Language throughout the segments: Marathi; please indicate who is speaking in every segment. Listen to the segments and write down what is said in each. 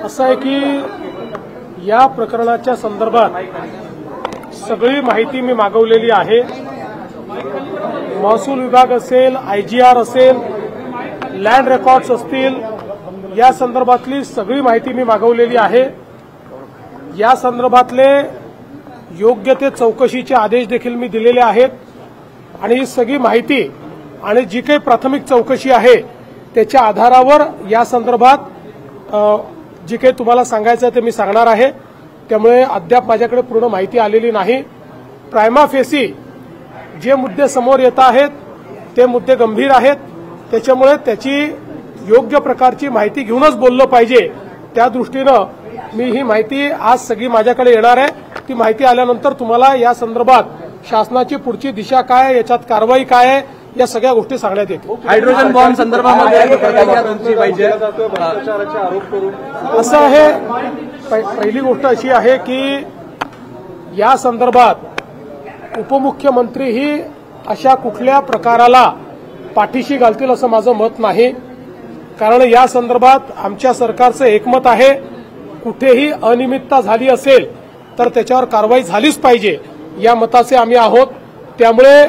Speaker 1: असं आहे की या प्रकरणाच्या संदर्भात सगळी माहिती मी मागवलेली आहे। महसूल विभाग असेल, आयजीआर असेल, लँड रेकॉर्ड्स असतील, या संदर्भातली सगळी माहिती मी मागवलेली आहे। या संदर्भातले योग्य ते चौकशीचे आदेश देखील मी दिलेले आहेत आणि ही सगळी माहिती आणि जी काही प्राथमिक चौकशी आहे त्याच्या आधारावर या संदर्भात जी काही तुम्हाला सांगायचं ते मी सांगणार आहे। त्यामुळे अद्याप माझ्याकडे पूर्ण माहिती आलेली नाही। प्रायमा फेसी जे मुद्दे समोर येत आहेत ते मुद्दे गंभीर आहेत, त्याच्यामुळे त्याची योग्य प्रकारची माहिती घेऊनच बोललं पाहिजे। त्या दृष्टीनं मी ही माहिती आज सगळी माझ्याकडे येणार आहे। ती माहिती आल्यानंतर तुम्हाला या संदर्भात शासनाची पुढची दिशा काय, याच्यात कारवाई काय आहे, या सगळ्या गोष्टी सांगण्यात येतील।
Speaker 2: हायड्रोजन बॉम्ब संदर्भामध्ये
Speaker 1: असं आहे, पहिली गोष्ट अशी आहे की या संदर्भात उपमुख्यमंत्रीही अशा कुठल्या प्रकाराला पाठीशी घालतील असं माझं मत नाही। कारण या संदर्भात आमच्या सरकारचं एकमत आहे, कुठेही अनियमितता झाली असेल तर त्याच्यावर कारवाई झालीच पाहिजे या मताचे आम्ही आहोत। त्यामुळे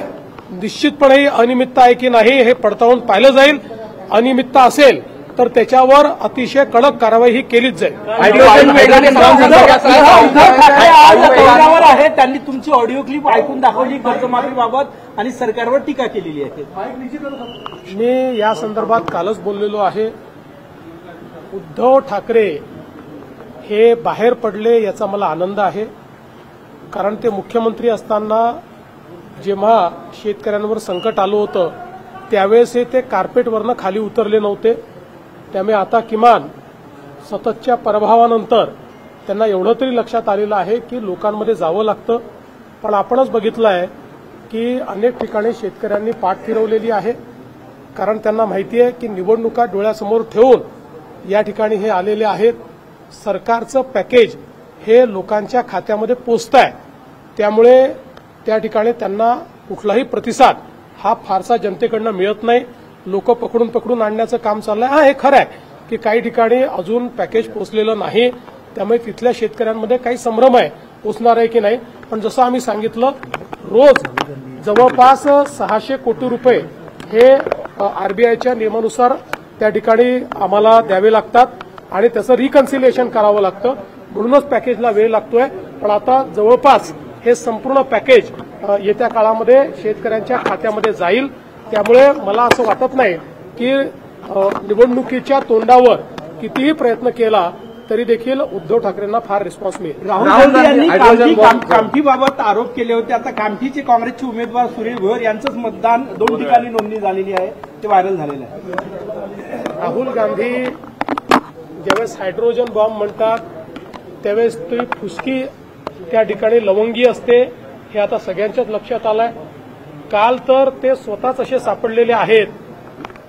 Speaker 1: निश्चितपणे ही अनियमितता आहे की नाही हे पडताळून पाहिलं जाईल। अनियमितता असेल तर त्याच्यावर अतिशय कडक कारवाई ही केलीच जाईल।
Speaker 3: त्यांनी तुमची ऑडिओ क्लिप ऐकून दाखवली कर्जमाफीबाबत आणि सरकारवर टीका केलेली आहे।
Speaker 1: मी या संदर्भात कालच बोललेलो आहे। उद्धव ठाकरे हे बाहेर पडले याचा मला आनंद आहे, कारण ते मुख्यमंत्री असताना जेव्हा शेतकऱ्यांवर संकट आलं होतं त्यावेळेस ते कार्पेटवरनं खाली उतरले नव्हते। त्यामुळे आता किमान सततच्या पराभवानंतर त्यांना एवढं तरी लक्षात आलेलं आहे की लोकांमध्ये जावं लागतं। पण आपणच बघितलं आहे की अनेक ठिकाणी शेतकऱ्यांनी पाठ फिरवलेली आहे, कारण त्यांना माहिती आहे की निवडणुका डोळ्यासमोर ठेवून या ठिकाणी हे आलेले आहेत। सरकारचं पॅकेज हे लोकांच्या खात्यामध्ये पोचत आहे, त्यामुळे त्या ठिकाणी त्यांना कुठलाही प्रतिसाद हा फारसा जनतेकडनं मिळत नाही। लोक पकडून आणण्याचं काम चाललंय। हा, हे खरं आहे की काही ठिकाणी अजून पॅकेज पोचलेलं नाही, त्यामुळे तिथल्या शेतकऱ्यांमध्ये काही संभ्रम आहे पोचणार आहे की नाही। पण जसं आम्ही सांगितलं, रोज जवळपास 600 कोटी रुपये हे आरबीआयच्या नियमानुसार त्या ठिकाणी आम्हाला द्यावे लागतात आणि त्याचं रिकन्सिलिएशन करावं लागतं, म्हणूनच पॅकेजला वेळ लागतोय। पण आता जवळपास हे संपूर्ण पॅकेज येत्या काळामध्ये शेतकऱ्यांच्या खात्यामध्ये जाईल। त्यामुळे मला असं वाटत नाही की निवडणुकीच्या तोंडावर कितीही प्रयत्न केला तरी देखील उद्धव ठाकरेंना फार रिस्पॉन्स मिळेल।
Speaker 3: राहुल गांधी यांनी कामठीबाबत आरोप केले होते। आता कामठीचे काँग्रेसचे उमेदवार सुनील भोयर यांचंच मतदान 2 ठिकाणी नोंदणी झालेली आहे, ते व्हायरल झालेलं आहे।
Speaker 1: राहुल गांधी ज्यावेळेस हायड्रोजन बॉम्ब म्हणतात त्यावेळेस ती फुसकी त्या ठिकाणी लवंगी असते, हे आता सगळ्यांच्याच लक्षात आलंय। काल तर ते स्वतःच असे सापडलेले आहेत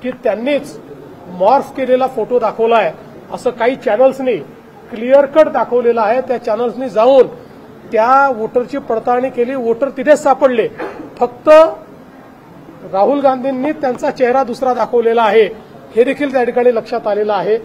Speaker 1: की त्यांनीच मॉर्फ केलेला फोटो दाखवलाय असं काही चॅनल्सनी क्लिअर कट दाखवलेलं आहे। त्या चॅनल्सनी जाऊन त्या वोटरची पडताळणी केली, वोटर तिथेच सापडले। फक्त राहुल गांधींनी त्यांचा चेहरा दुसरा दाखवलेला आहे हे देखील त्या ठिकाणी लक्षात आलेलं आहे।